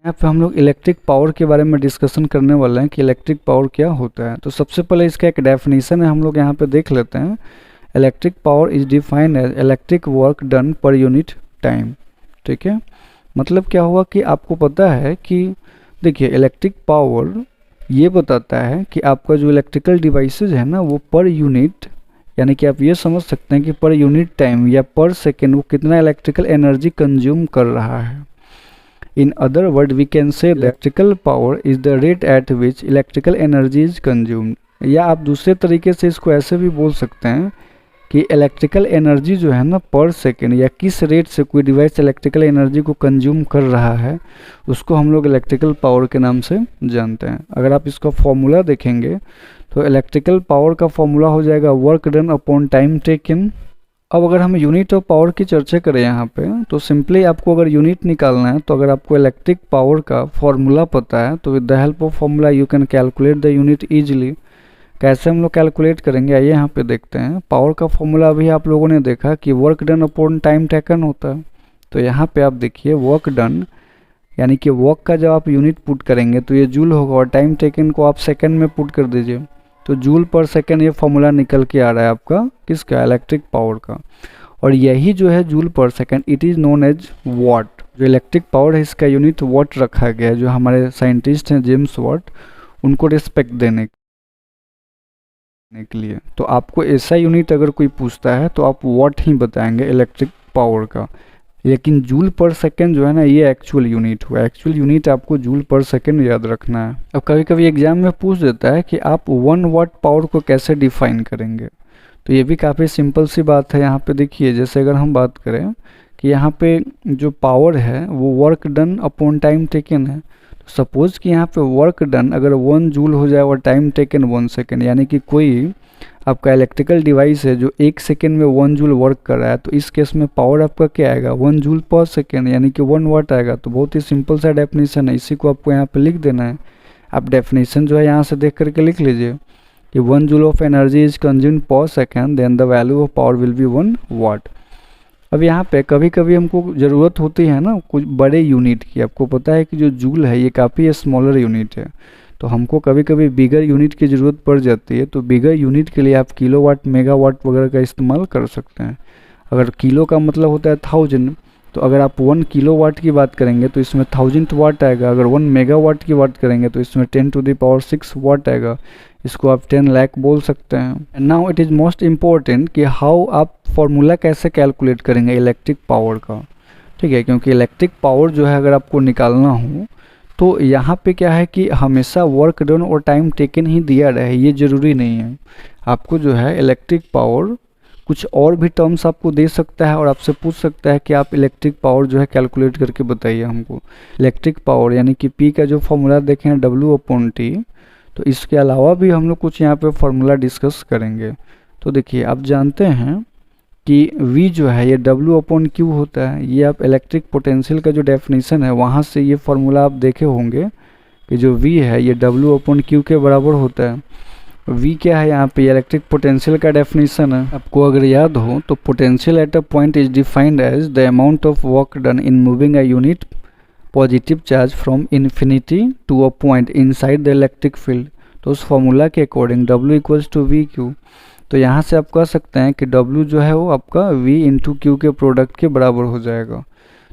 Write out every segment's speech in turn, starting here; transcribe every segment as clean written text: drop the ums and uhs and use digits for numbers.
यहाँ पे हम लोग इलेक्ट्रिक पावर के बारे में डिस्कशन करने वाले हैं कि इलेक्ट्रिक पावर क्या होता है। तो सबसे पहले इसका एक डेफिनेशन है, हम लोग यहाँ पे देख लेते हैं। Electric power is defined as electric work done per unit time. ठीक है, मतलब क्या हुआ कि आपको पता है कि देखिए इलेक्ट्रिक पावर ये बताता है कि आपका जो इलेक्ट्रिकल डिवाइसेज है ना वो पर यूनिट, यानी कि आप ये समझ सकते हैं कि पर यूनिट टाइम या पर सेकेंड वो कितना इलेक्ट्रिकल एनर्जी कंज्यूम कर रहा है। In other words, we can say electrical power is the rate at which electrical energy is consumed। या आप दूसरे तरीके से इसको ऐसे भी बोल सकते हैं कि इलेक्ट्रिकल एनर्जी जो है ना पर सेकेंड या किस रेट से कोई डिवाइस इलेक्ट्रिकल एनर्जी को कंज्यूम कर रहा है उसको हम लोग इलेक्ट्रिकल पावर के नाम से जानते हैं। अगर आप इसका फॉर्मूला देखेंगे तो इलेक्ट्रिकल पावर का फॉर्मूला हो जाएगा work done upon time taken. अब अगर हम यूनिट ऑफ पावर की चर्चा करें यहाँ पे तो सिंपली आपको अगर यूनिट निकालना है तो अगर आपको इलेक्ट्रिक पावर का फॉर्मूला पता है तो with the help of formula you can calculate the unit easily. कैसे हम लोग कैलकुलेट करेंगे आइए यहाँ पे देखते हैं। पावर का फॉर्मूला अभी आप लोगों ने देखा कि work done upon time taken होता है। तो यहाँ पे आप देखिए वर्क डन यानी कि वर्क का जब आप यूनिट पुट करेंगे तो ये जूल होगा और टाइम टेकन को आप सेकेंड में पुट कर दीजिए तो जूल पर सेकेंड ये फॉर्मूला निकल के आ रहा है आपका किसका, इलेक्ट्रिक पावर का। और यही जो है joule per second it is known as watt. जो इलेक्ट्रिक पावर है इसका यूनिट वाट रखा गया है, जो हमारे साइंटिस्ट हैं जेम्स वाट उनको रिस्पेक्ट देने के लिए। तो आपको ऐसा यूनिट अगर कोई पूछता है तो आप वाट ही बताएंगे इलेक्ट्रिक पावर का, लेकिन जूल पर सेकेंड जो है ना ये एक्चुअल यूनिट हुआ। एक्चुअल यूनिट आपको जूल पर सेकेंड याद रखना है। अब कभी कभी एग्जाम में पूछ देता है कि आप 1 वाट पावर को कैसे डिफाइन करेंगे, तो ये भी काफ़ी सिंपल सी बात है। यहाँ पे देखिए जैसे अगर हम बात करें कि यहाँ पे जो पावर है वो work done upon time taken है। तो सपोज कि यहाँ पे वर्क डन अगर 1 जूल हो जाए और टाइम टेकन 1 सेकेंड, यानी कि कोई आपका इलेक्ट्रिकल डिवाइस है जो 1 सेकेंड में 1 जूल वर्क कर रहा है, तो इस केस में पावर आपका क्या आएगा 1 जूल पर सेकेंड यानी कि 1 वाट आएगा। तो बहुत ही सिंपल सा डेफिनेशन है, इसी को आपको यहाँ पे लिख देना है। आप डेफिनेशन जो है यहाँ से देख करके लिख लीजिए कि 1 joule of energy is consumed per second then the value of power will be 1 watt. अब यहाँ पे कभी कभी हमको ज़रूरत होती है ना कुछ बड़े यूनिट की। आपको पता है कि जो जूल है ये काफ़ी स्मॉलर यूनिट है, तो हमको कभी कभी बिगर यूनिट की ज़रूरत पड़ जाती है। तो बिगर यूनिट के लिए आप किलोवाट मेगावाट वगैरह का इस्तेमाल कर सकते हैं। अगर किलो का मतलब होता है 1000, तो अगर आप 1 किलोवाट की बात करेंगे तो इसमें 1000 वाट आएगा। अगर 1 मेगावाट की बात करेंगे तो इसमें 10⁶ वाट आएगा। इसको आप 10 लाख बोल सकते हैं। Now it is most important कि हाउ आप फॉर्मूला कैसे कैलकुलेट करेंगे इलेक्ट्रिक पावर का। ठीक है, क्योंकि इलेक्ट्रिक पावर जो है अगर आपको निकालना हो तो यहाँ पे क्या है कि हमेशा वर्क डन और टाइम टेकन ही दिया रहे, ये ज़रूरी नहीं है। आपको जो है इलेक्ट्रिक पावर कुछ और भी टर्म्स आपको दे सकता है और आपसे पूछ सकता है कि आप इलेक्ट्रिक पावर जो है कैलकुलेट करके बताइए हमको। इलेक्ट्रिक पावर यानी कि P का जो फॉर्मूला देखें W/T, तो इसके अलावा भी हम लोग कुछ यहाँ पे फॉर्मूला डिस्कस करेंगे। तो देखिए आप जानते हैं कि V जो है ये W/Q होता है। ये आप इलेक्ट्रिक पोटेंशियल का जो डेफिनेशन है वहाँ से ये फार्मूला आप देखे होंगे कि जो V है ये W/Q के बराबर होता है। V क्या है यहाँ पे इलेक्ट्रिक पोटेंशियल का डेफिनेशन है। आपको अगर याद हो तो potential at a point is defined as the amount of work done in moving a unit positive charge from infinity to a point inside the electric field. तो उस फॉर्मूला के अकॉर्डिंग W = VQ। तो यहाँ से आप कह सकते हैं कि W जो है वो आपका V × Q के प्रोडक्ट के बराबर हो जाएगा।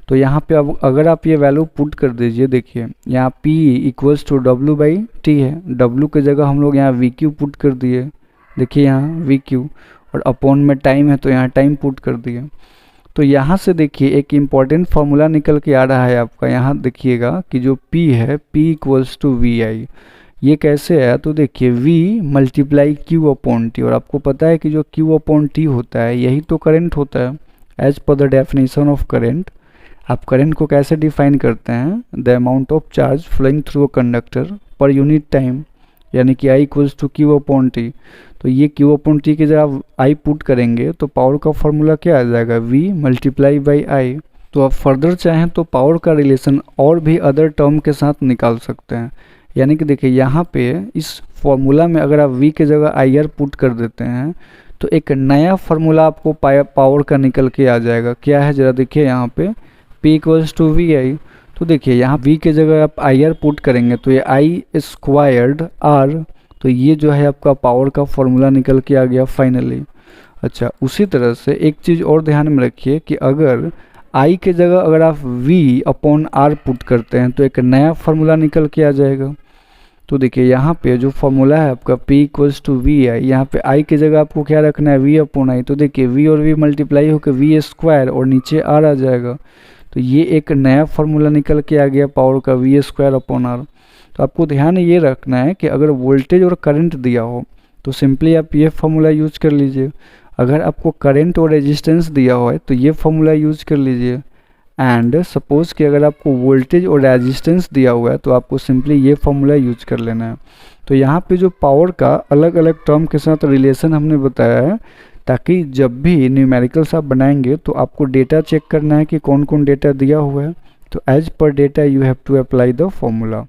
तो यहाँ पे अब अगर आप ये वैल्यू पुट कर दीजिए, देखिए यहाँ P = W/T है। W की जगह हम लोग यहाँ VQ पुट कर दिए, देखिए यहाँ VQ, और अपॉन में टाइम है तो यहाँ टाइम पुट कर दिए। तो यहाँ से देखिए एक इम्पॉर्टेंट फार्मूला निकल के आ रहा है आपका। यहाँ देखिएगा कि जो P है P = VI। ये कैसे है तो देखिए V × Q/T, और आपको पता है कि जो Q/T होता है यही तो करंट होता है। As per the definition of current, आप करंट को कैसे डिफाइन करते हैं, the amount of charge flowing through a conductor per unit time, यानी कि I = Q/T। तो ये Q/T की जब आप I पुट करेंगे तो पावर का फॉर्मूला क्या आ जाएगा V × I। तो आप फर्दर चाहें तो पावर का रिलेशन और भी अदर टर्म के साथ निकाल सकते हैं। यानी कि देखिए यहाँ पे इस फॉर्मूला में अगर आप V की जगह IR पुट कर देते हैं तो एक नया फार्मूला आपको पावर का निकल के आ जाएगा। क्या है ज़रा देखिए यहाँ पे P = VI। तो देखिए यहाँ v के जगह आप आई आर पुट करेंगे तो ये आई स्क्वायर्ड आर, तो ये जो है आपका पावर का फॉर्मूला निकल के आ गया फाइनली। अच्छा, उसी तरह से एक चीज़ और ध्यान में रखिए कि अगर i के जगह अगर आप v अपॉन r पुट करते हैं तो एक नया फार्मूला निकल के आ जाएगा। तो देखिए यहाँ पे जो फॉर्मूला है आपका p इक्वल्स टू वी आई, यहाँ पे i की जगह आपको क्या रखना है v अपॉन आई। तो देखिए v और v मल्टीप्लाई होकर v स्क्वायर और नीचे r आ जाएगा। तो ये एक नया फार्मूला निकल के आ गया पावर का v स्क्वायर अपॉन r। तो आपको ध्यान ये रखना है कि अगर वोल्टेज और करंट दिया हो तो सिंपली आप ये फार्मूला यूज कर लीजिए। अगर आपको करंट और रेजिस्टेंस दिया हो तो ये फार्मूला यूज कर लीजिए। एंड सपोज कि अगर आपको वोल्टेज और रेजिस्टेंस दिया हुआ है तो आपको सिंपली ये फार्मूला यूज कर लेना है। तो यहाँ पे जो पावर का अलग अलग टर्म के साथ रिलेशन हमने बताया है, ताकि जब भी न्यूमेरिकल्स आप बनाएंगे तो आपको डेटा चेक करना है कि कौन कौन डेटा दिया हुआ है। तो as per data you have to apply the formula.